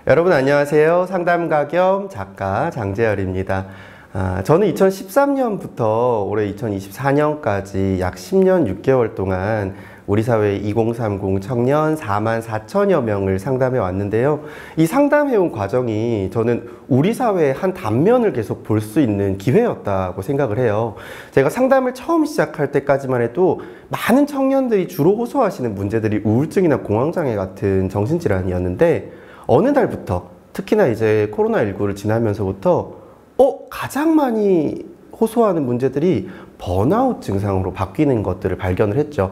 여러분 안녕하세요. 상담가 겸 작가 장재열입니다. 저는 2013년부터 올해 2024년까지 약 10년 6개월 동안 우리 사회 2030 청년 4만 4천여 명을 상담해 왔는데요. 이 상담해온 과정이 저는 우리 사회의 한 단면을 계속 볼 수 있는 기회였다고 생각을 해요. 제가 상담을 처음 시작할 때까지만 해도 많은 청년들이 주로 호소하시는 문제들이 우울증이나 공황장애 같은 정신질환이었는데 어느 날부터 특히나 이제 코로나19를 지나면서부터 가장 많이 호소하는 문제들이 번아웃 증상으로 바뀌는 것들을 발견을 했죠.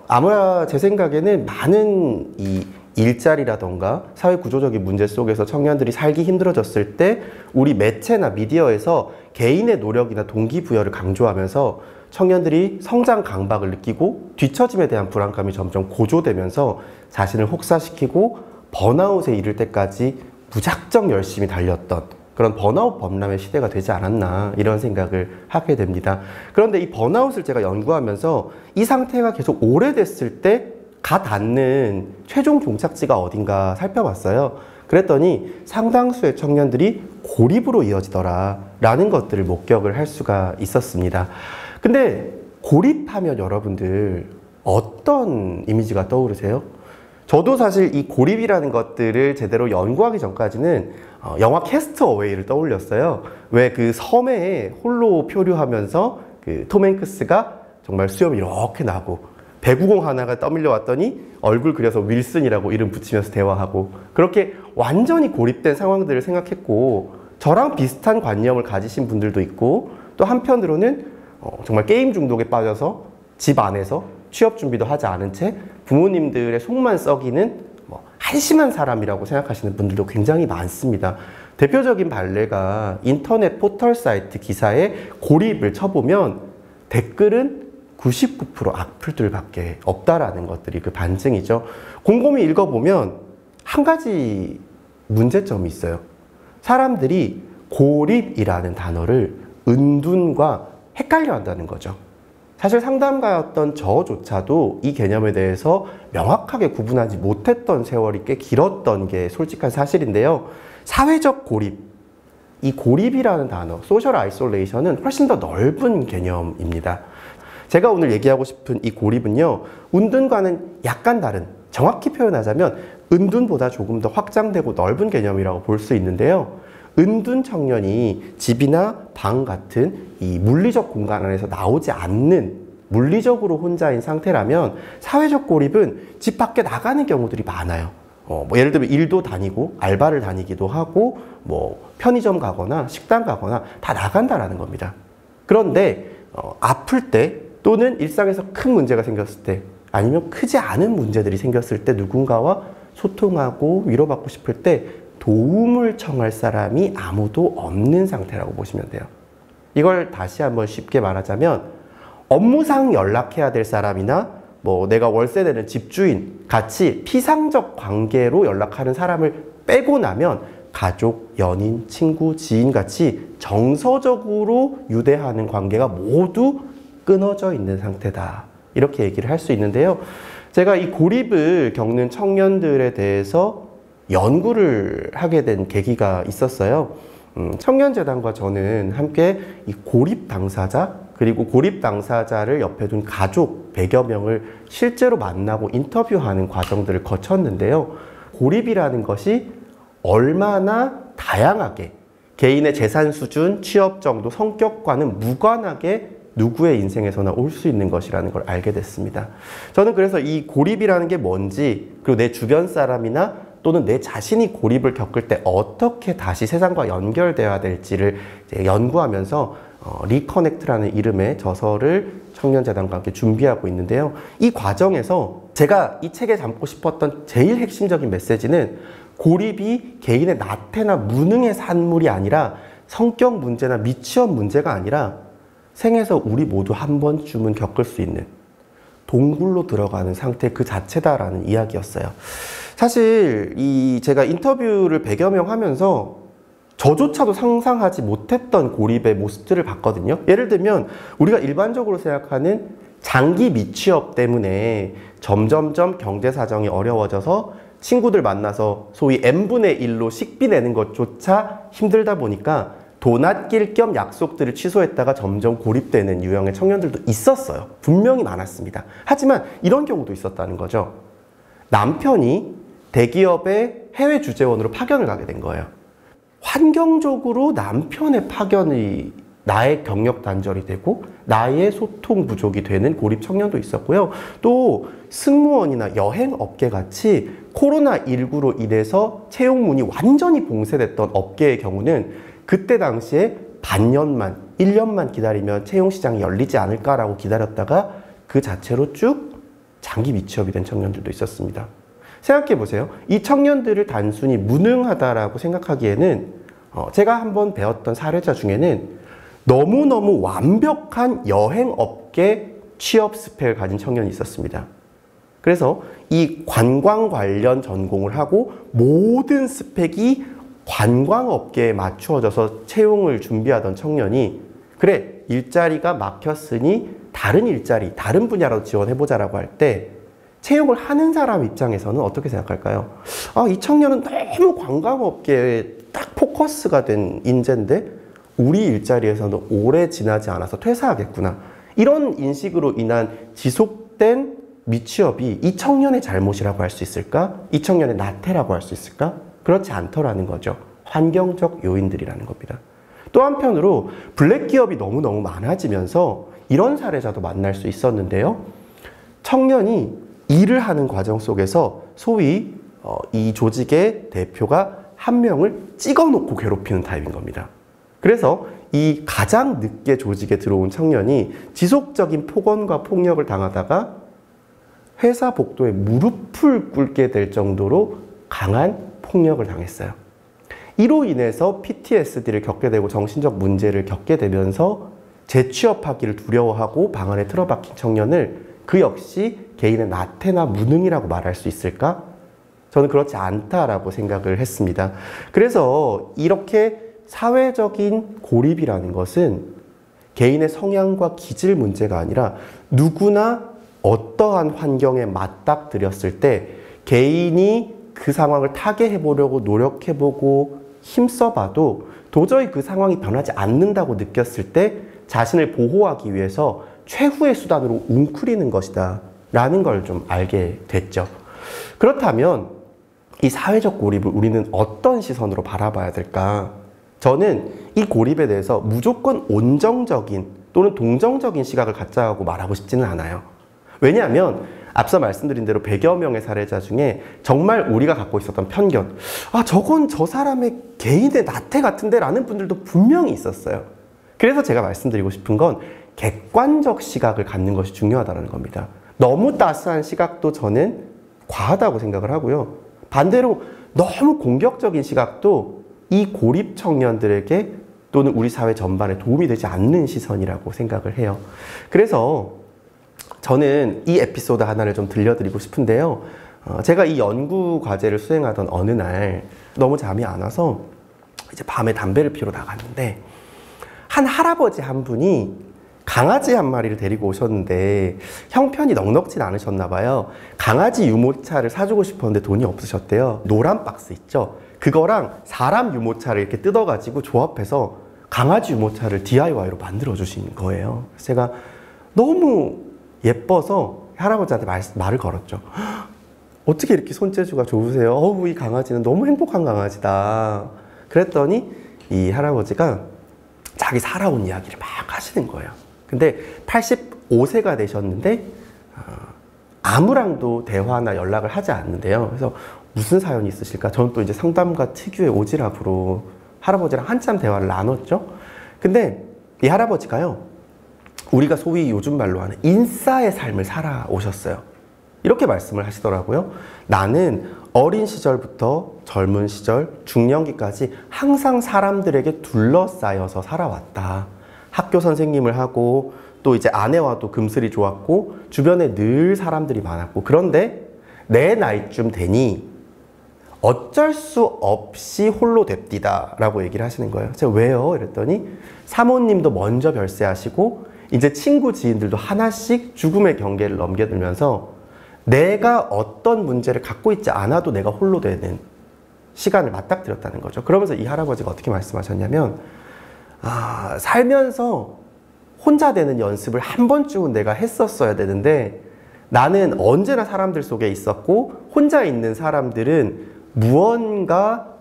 아마 제 생각에는 많은 이 일자리라던가 사회 구조적인 문제 속에서 청년들이 살기 힘들어졌을 때 우리 매체나 미디어에서 개인의 노력이나 동기부여를 강조하면서 청년들이 성장 강박을 느끼고 뒤처짐에 대한 불안감이 점점 고조되면서 자신을 혹사시키고 번아웃에 이를 때까지 무작정 열심히 달렸던 그런 번아웃 범람의 시대가 되지 않았나 이런 생각을 하게 됩니다. 그런데 이 번아웃을 제가 연구하면서 이 상태가 계속 오래됐을 때 가 닿는 최종 종착지가 어딘가 살펴봤어요. 그랬더니 상당수의 청년들이 고립으로 이어지더라 라는 것들을 목격을 할 수가 있었습니다. 근데 고립하면 여러분들 어떤 이미지가 떠오르세요? 저도 사실 이 고립이라는 것들을 제대로 연구하기 전까지는 영화 캐스트 어웨이를 떠올렸어요. 왜 그 섬에 홀로 표류하면서 그 톰 행크스가 정말 수염이 이렇게 나고 배구공 하나가 떠밀려 왔더니 얼굴 그려서 윌슨이라고 이름 붙이면서 대화하고 그렇게 완전히 고립된 상황들을 생각했고 저랑 비슷한 관념을 가지신 분들도 있고 또 한편으로는 정말 게임 중독에 빠져서 집 안에서 취업 준비도 하지 않은 채 부모님들의 속만 썩이는 한심한 사람이라고 생각하시는 분들도 굉장히 많습니다. 대표적인 발례가 인터넷 포털 사이트 기사에 고립을 쳐보면 댓글은 99% 악플들밖에 없다라는 것들이 그 반증이죠. 곰곰이 읽어보면 한 가지 문제점이 있어요. 사람들이 고립이라는 단어를 은둔과 헷갈려 한다는 거죠. 사실 상담가였던 저조차도 이 개념에 대해서 명확하게 구분하지 못했던 세월이 꽤 길었던 게 솔직한 사실인데요. 사회적 고립, 이 고립이라는 단어, 소셜 아이솔레이션은 훨씬 더 넓은 개념입니다. 제가 오늘 얘기하고 싶은 이 고립은요, 은둔과는 약간 다른, 정확히 표현하자면 은둔보다 조금 더 확장되고 넓은 개념이라고 볼 수 있는데요. 은둔 청년이 집이나 방 같은 이 물리적 공간 안에서 나오지 않는 물리적으로 혼자인 상태라면 사회적 고립은 집 밖에 나가는 경우들이 많아요. 예를 들면 일도 다니고 알바를 다니기도 하고 편의점 가거나 식당 가거나 다 나간다라는 겁니다. 그런데 아플 때 또는 일상에서 큰 문제가 생겼을 때 아니면 크지 않은 문제들이 생겼을 때 누군가와 소통하고 위로받고 싶을 때 도움을 청할 사람이 아무도 없는 상태라고 보시면 돼요. 이걸 다시 한번 쉽게 말하자면 업무상 연락해야 될 사람이나 내가 월세 내는 집주인 같이 피상적 관계로 연락하는 사람을 빼고 나면 가족, 연인, 친구, 지인 같이 정서적으로 유대하는 관계가 모두 끊어져 있는 상태다. 이렇게 얘기를 할 수 있는데요. 제가 이 고립을 겪는 청년들에 대해서 연구를 하게 된 계기가 있었어요. 청년재단과 저는 함께 이 고립 당사자 그리고 고립 당사자를 옆에 둔 가족 100여 명을 실제로 만나고 인터뷰하는 과정들을 거쳤는데요. 고립이라는 것이 얼마나 다양하게 개인의 재산 수준, 취업 정도, 성격과는 무관하게 누구의 인생에서나 올 수 있는 것이라는 걸 알게 됐습니다. 저는 그래서 이 고립이라는 게 뭔지 그리고 내 주변 사람이나 또는 내 자신이 고립을 겪을 때 어떻게 다시 세상과 연결되어야 될지를 연구하면서 리커넥트라는 이름의 저서를 청년재단과 함께 준비하고 있는데요. 이 과정에서 제가 이 책에 담고 싶었던 제일 핵심적인 메시지는 고립이 개인의 나태나 무능의 산물이 아니라 성격 문제나 미취업 문제가 아니라 생에서 우리 모두 한 번쯤은 겪을 수 있는 동굴로 들어가는 상태 그 자체다라는 이야기였어요. 사실 제가 인터뷰를 100여 명 하면서 저조차도 상상하지 못했던 고립의 모습들을 봤거든요. 예를 들면 우리가 일반적으로 생각하는 장기 미취업 때문에 점점점 경제 사정이 어려워져서 친구들 만나서 소위 n분의 1로 식비 내는 것조차 힘들다 보니까 돈 아낄 겸 약속들을 취소했다가 점점 고립되는 유형의 청년들도 있었어요. 분명히 많았습니다. 하지만 이런 경우도 있었다는 거죠. 남편이 대기업의 해외 주재원으로 파견을 가게 된 거예요. 환경적으로 남편의 파견이 나의 경력 단절이 되고 나의 소통 부족이 되는 고립 청년도 있었고요. 또 승무원이나 여행업계 같이 코로나19로 인해서 채용문이 완전히 봉쇄됐던 업계의 경우는 그때 당시에 반년만, 1년만 기다리면 채용시장이 열리지 않을까라고 기다렸다가 그 자체로 쭉 장기 미취업이 된 청년들도 있었습니다. 생각해 보세요. 이 청년들을 단순히 무능하다라고 생각하기에는 제가 한번 배웠던 사례자 중에는 너무너무 완벽한 여행업계 취업 스펙을 가진 청년이 있었습니다. 그래서 이 관광 관련 전공을 하고 모든 스펙이 관광업계에 맞추어져서 채용을 준비하던 청년이 그래, 일자리가 막혔으니 다른 일자리, 다른 분야로 지원해보자라고 할 때 채용을 하는 사람 입장에서는 어떻게 생각할까요? 아, 이 청년은 너무 관광업계에 딱 포커스가 된 인재인데 우리 일자리에서는 오래 지나지 않아서 퇴사하겠구나. 이런 인식으로 인한 지속된 미취업이 이 청년의 잘못이라고 할 수 있을까? 이 청년의 나태라고 할 수 있을까? 그렇지 않더라는 거죠. 환경적 요인들이라는 겁니다. 또 한편으로 블랙 기업이 너무너무 많아지면서 이런 사례자도 만날 수 있었는데요. 청년이 일을 하는 과정 속에서 소위 이 조직의 대표가 한 명을 찍어놓고 괴롭히는 타입인 겁니다. 그래서 이 가장 늦게 조직에 들어온 청년이 지속적인 폭언과 폭력을 당하다가 회사 복도에 무릎을 꿇게 될 정도로 강한 폭력을 당했어요. 이로 인해서 PTSD를 겪게 되고 정신적 문제를 겪게 되면서 재취업하기를 두려워하고 방 안에 틀어박힌 청년을 그 역시 개인의 나태나 무능이라고 말할 수 있을까? 저는 그렇지 않다라고 생각을 했습니다. 그래서 이렇게 사회적인 고립이라는 것은 개인의 성향과 기질 문제가 아니라 누구나 어떠한 환경에 맞닥뜨렸을 때 개인이 그 상황을 타개해보려고 노력해보고 힘써봐도 도저히 그 상황이 변하지 않는다고 느꼈을 때 자신을 보호하기 위해서 최후의 수단으로 웅크리는 것이다 라는 걸 좀 알게 됐죠. 그렇다면 이 사회적 고립을 우리는 어떤 시선으로 바라봐야 될까? 저는 이 고립에 대해서 무조건 온정적인 또는 동정적인 시각을 갖자고 말하고 싶지는 않아요. 왜냐하면 앞서 말씀드린 대로 100여 명의 사례자 중에 정말 우리가 갖고 있었던 편견, 아, 저건 저 사람의 개인의 나태 같은데 라는 분들도 분명히 있었어요. 그래서 제가 말씀드리고 싶은 건 객관적 시각을 갖는 것이 중요하다는 겁니다. 너무 따스한 시각도 저는 과하다고 생각을 하고요. 반대로 너무 공격적인 시각도 이 고립 청년들에게 또는 우리 사회 전반에 도움이 되지 않는 시선이라고 생각을 해요. 그래서 저는 이 에피소드 하나를 좀 들려드리고 싶은데요. 제가 이 연구 과제를 수행하던 어느 날 너무 잠이 안 와서 이제 밤에 담배를 피우러 나갔는데 한 할아버지 한 분이 강아지 한 마리를 데리고 오셨는데 형편이 넉넉진 않으셨나 봐요. 강아지 유모차를 사주고 싶었는데 돈이 없으셨대요. 노란 박스 있죠? 그거랑 사람 유모차를 이렇게 뜯어가지고 조합해서 강아지 유모차를 DIY로 만들어 주신 거예요. 그래서 제가 너무 예뻐서 할아버지한테 말을 걸었죠. 어떻게 이렇게 손재주가 좋으세요? 어우, 이 강아지는 너무 행복한 강아지다. 그랬더니 이 할아버지가 자기 살아온 이야기를 막 하시는 거예요. 근데 85세가 되셨는데 아무랑도 대화나 연락을 하지 않는데요. 그래서 무슨 사연이 있으실까? 저는 또 이제 상담가 특유의 오지랖으로 할아버지랑 한참 대화를 나눴죠. 근데 이 할아버지가요, 우리가 소위 요즘 말로 하는 인싸의 삶을 살아오셨어요. 이렇게 말씀을 하시더라고요. 나는 어린 시절부터 젊은 시절, 중년기까지 항상 사람들에게 둘러싸여서 살아왔다. 학교 선생님을 하고 또 이제 아내와도 금슬이 좋았고 주변에 늘 사람들이 많았고, 그런데 내 나이쯤 되니 어쩔 수 없이 홀로 됩디다 라고 얘기를 하시는 거예요. 제가 왜요? 이랬더니 사모님도 먼저 별세하시고 이제 친구 지인들도 하나씩 죽음의 경계를 넘겨들면서 내가 어떤 문제를 갖고 있지 않아도 내가 홀로 되는 시간을 맞닥뜨렸다는 거죠. 그러면서 이 할아버지가 어떻게 말씀하셨냐면, 살면서 혼자 되는 연습을 한 번쯤은 내가 했었어야 되는데, 나는 언제나 사람들 속에 있었고 혼자 있는 사람들은 무언가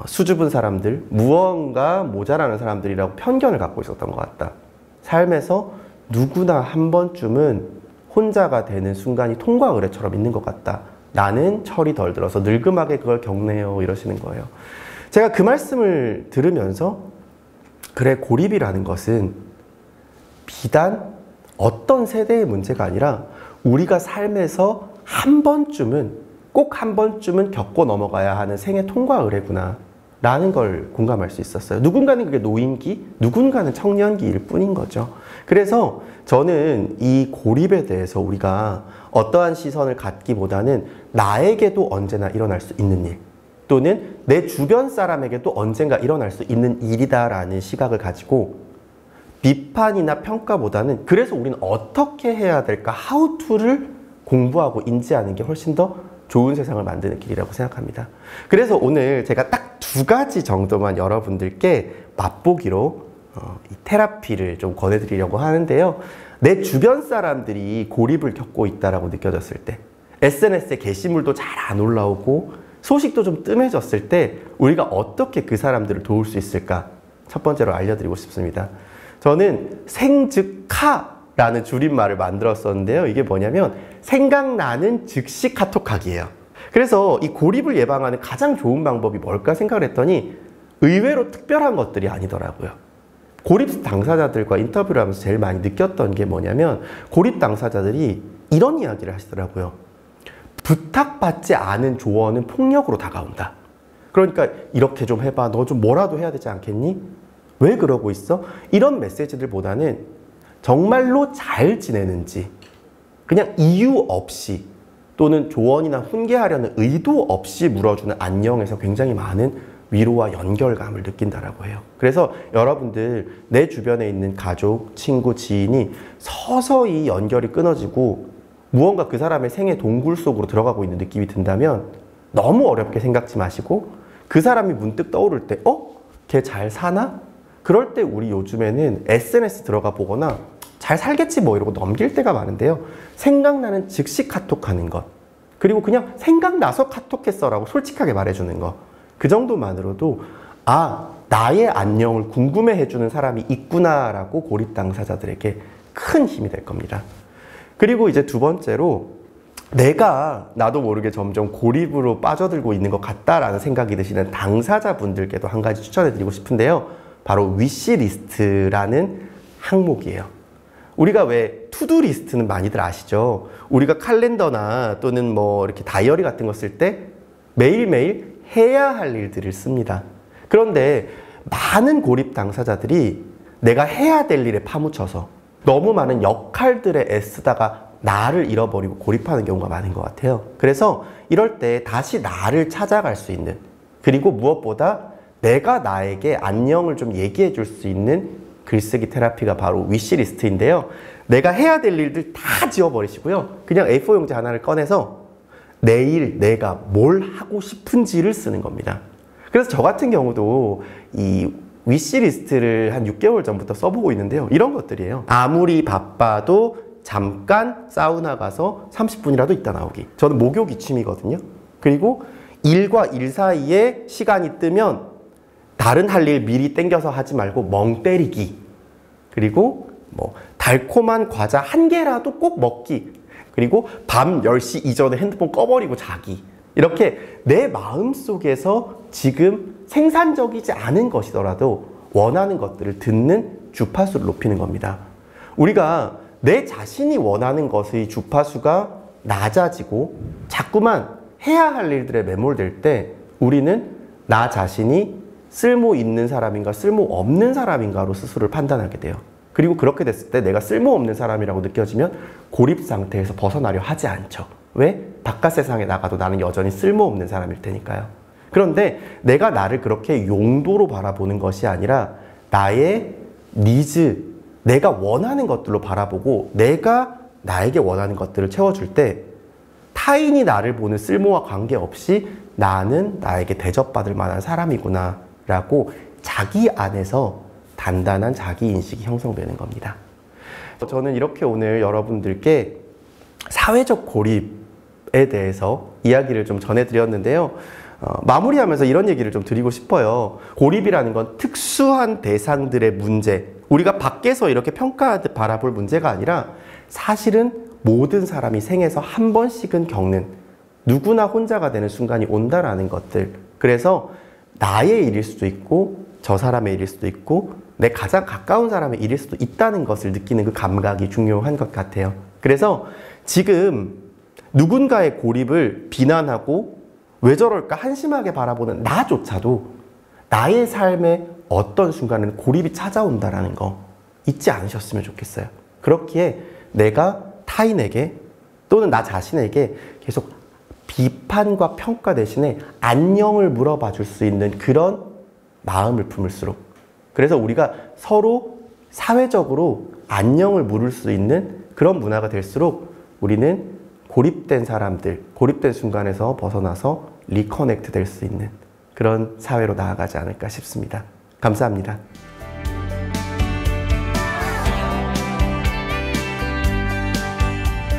수줍은 사람들, 무언가 모자라는 사람들이라고 편견을 갖고 있었던 것 같다. 삶에서 누구나 한 번쯤은 혼자가 되는 순간이 통과 의례처럼 있는 것 같다. 나는 철이 덜 들어서 늙음하게 그걸 겪네요. 이러시는 거예요. 제가 그 말씀을 들으면서, 그래, 고립이라는 것은 비단 어떤 세대의 문제가 아니라 우리가 삶에서 한 번쯤은, 꼭 한 번쯤은 겪고 넘어가야 하는 생애 통과 의례구나 라는 걸 공감할 수 있었어요. 누군가는 그게 노인기, 누군가는 청년기일 뿐인 거죠. 그래서 저는 이 고립에 대해서 우리가 어떠한 시선을 갖기보다는 나에게도 언제나 일어날 수 있는 일, 또는 내 주변 사람에게도 언젠가 일어날 수 있는 일이다라는 시각을 가지고 비판이나 평가보다는, 그래서 우리는 어떻게 해야 될까, how to를 공부하고 인지하는 게 훨씬 더 좋은 세상을 만드는 길이라고 생각합니다. 그래서 오늘 제가 딱 2가지 정도만 여러분들께 맛보기로 이 테라피를 좀 권해드리려고 하는데요. 내 주변 사람들이 고립을 겪고 있다라고 느껴졌을 때, SNS에 게시물도 잘 안 올라오고 소식도 좀 뜸해졌을 때 우리가 어떻게 그 사람들을 도울 수 있을까, 첫 번째로 알려드리고 싶습니다. 저는 생즉하라는 줄임말을 만들었었는데요. 이게 뭐냐면 생각나는 즉시 카톡하기예요. 그래서 이 고립을 예방하는 가장 좋은 방법이 뭘까 생각을 했더니 의외로 특별한 것들이 아니더라고요. 고립 당사자들과 인터뷰를 하면서 제일 많이 느꼈던 게 뭐냐면, 고립 당사자들이 이런 이야기를 하시더라고요. 부탁받지 않은 조언은 폭력으로 다가온다. 그러니까 이렇게 좀 해봐, 너 좀 뭐라도 해야 되지 않겠니? 왜 그러고 있어? 이런 메시지들보다는 정말로 잘 지내는지, 그냥 이유 없이 또는 조언이나 훈계하려는 의도 없이 물어주는 안녕에서 굉장히 많은 위로와 연결감을 느낀다라고 해요. 그래서 여러분들, 내 주변에 있는 가족, 친구, 지인이 서서히 연결이 끊어지고 무언가 그 사람의 생애 동굴 속으로 들어가고 있는 느낌이 든다면 너무 어렵게 생각지 마시고, 그 사람이 문득 떠오를 때 걔 잘 사나? 그럴 때 우리 요즘에는 SNS 들어가 보거나 잘 살겠지 뭐 이러고 넘길 때가 많은데요. 생각나는 즉시 카톡하는 것, 그리고 그냥 생각나서 카톡했어라고 솔직하게 말해주는 것, 그 정도만으로도 나의 안녕을 궁금해해주는 사람이 있구나라고 고립 당사자들에게 큰 힘이 될 겁니다. 그리고 이제 2번째로, 나도 모르게 점점 고립으로 빠져들고 있는 것 같다라는 생각이 드시는 당사자분들께도 한 가지 추천해드리고 싶은데요. 바로 위시리스트라는 항목이에요. 우리가 왜 투두 리스트는 많이들 아시죠? 우리가 칼렌더나 또는 뭐 이렇게 다이어리 같은 거 쓸 때 매일매일 해야 할 일들을 씁니다. 그런데 많은 고립 당사자들이 내가 해야 될 일에 파묻혀서 너무 많은 역할들에 애쓰다가 나를 잃어버리고 고립하는 경우가 많은 것 같아요. 그래서 이럴 때 다시 나를 찾아갈 수 있는, 그리고 무엇보다 내가 나에게 안녕을 좀 얘기해 줄 수 있는 글쓰기 테라피가 바로 위시리스트인데요. 내가 해야 될 일들 다 지워버리시고요. 그냥 A4 용지 하나를 꺼내서 내일 내가 뭘 하고 싶은지를 쓰는 겁니다. 그래서 저 같은 경우도 이 위시리스트를 한 6개월 전부터 써보고 있는데요. 이런 것들이에요. 아무리 바빠도 잠깐 사우나 가서 30분이라도 있다 나오기. 저는 목욕 기침이거든요. 그리고 일과 일 사이에 시간이 뜨면 다른 할 일 미리 땡겨서 하지 말고 멍 때리기. 그리고 뭐 달콤한 과자 한 개라도 꼭 먹기. 그리고 밤 10시 이전에 핸드폰 꺼버리고 자기. 이렇게 내 마음속에서 지금 생산적이지 않은 것이더라도 원하는 것들을 듣는 주파수를 높이는 겁니다. 우리가 내 자신이 원하는 것의 주파수가 낮아지고 자꾸만 해야 할 일들에 매몰될 때 우리는 나 자신이 쓸모 있는 사람인가 쓸모 없는 사람인가로 스스로를 판단하게 돼요. 그리고 그렇게 됐을 때 내가 쓸모 없는 사람이라고 느껴지면 고립 상태에서 벗어나려 하지 않죠. 왜? 바깥 세상에 나가도 나는 여전히 쓸모 없는 사람일 테니까요. 그런데 내가 나를 그렇게 용도로 바라보는 것이 아니라 나의 니즈, 내가 원하는 것들로 바라보고 내가 나에게 원하는 것들을 채워줄 때 타인이 나를 보는 쓸모와 관계없이 나는 나에게 대접받을 만한 사람이구나 라고 자기 안에서 단단한 자기인식이 형성되는 겁니다. 저는 이렇게 오늘 여러분들께 사회적 고립에 대해서 이야기를 좀 전해드렸는데요. 마무리하면서 이런 얘기를 좀 드리고 싶어요. 고립이라는 건 특수한 대상들의 문제, 우리가 밖에서 이렇게 평가하듯 바라볼 문제가 아니라 사실은 모든 사람이 생에서 한 번씩은 겪는, 누구나 혼자가 되는 순간이 온다라는 것들. 그래서 나의 일일 수도 있고 저 사람의 일일 수도 있고 내 가장 가까운 사람의 일일 수도 있다는 것을 느끼는 그 감각이 중요한 것 같아요. 그래서 지금 누군가의 고립을 비난하고 왜 저럴까 한심하게 바라보는 나조차도 나의 삶의 어떤 순간에는 고립이 찾아온다라는 거 잊지 않으셨으면 좋겠어요. 그렇기에 내가 타인에게 또는 나 자신에게 계속 비판과 평가 대신에 안녕을 물어봐 줄 수 있는 그런 마음을 품을수록, 그래서 우리가 서로 사회적으로 안녕을 물을 수 있는 그런 문화가 될수록 우리는 고립된 사람들, 고립된 순간에서 벗어나서 리커넥트 될 수 있는 그런 사회로 나아가지 않을까 싶습니다. 감사합니다.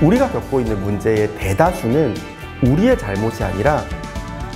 우리가 겪고 있는 문제의 대다수는 우리의 잘못이 아니라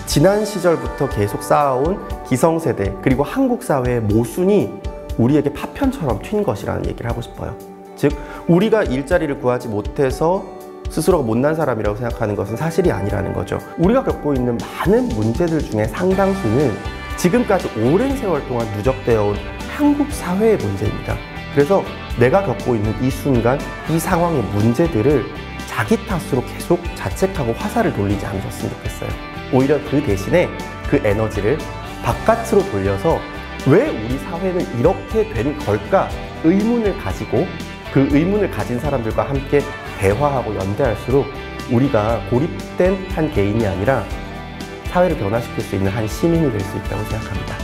지난 시절부터 계속 쌓아온 기성세대 그리고 한국 사회의 모순이 우리에게 파편처럼 튄 것이라는 얘기를 하고 싶어요. 즉 우리가 일자리를 구하지 못해서 스스로가 못난 사람이라고 생각하는 것은 사실이 아니라는 거죠. 우리가 겪고 있는 많은 문제들 중에 상당수는 지금까지 오랜 세월 동안 누적되어 온 한국 사회의 문제입니다. 그래서 내가 겪고 있는 이 순간, 이 상황의 문제들을 자기 탓으로 계속 자책하고 화살을 돌리지 않으셨으면 좋겠어요. 오히려 그 대신에 그 에너지를 바깥으로 돌려서 왜 우리 사회는 이렇게 된 걸까 의문을 가지고 그 의문을 가진 사람들과 함께 대화하고 연대할수록 우리가 고립된 한 개인이 아니라 사회를 변화시킬 수 있는 한 시민이 될 수 있다고 생각합니다.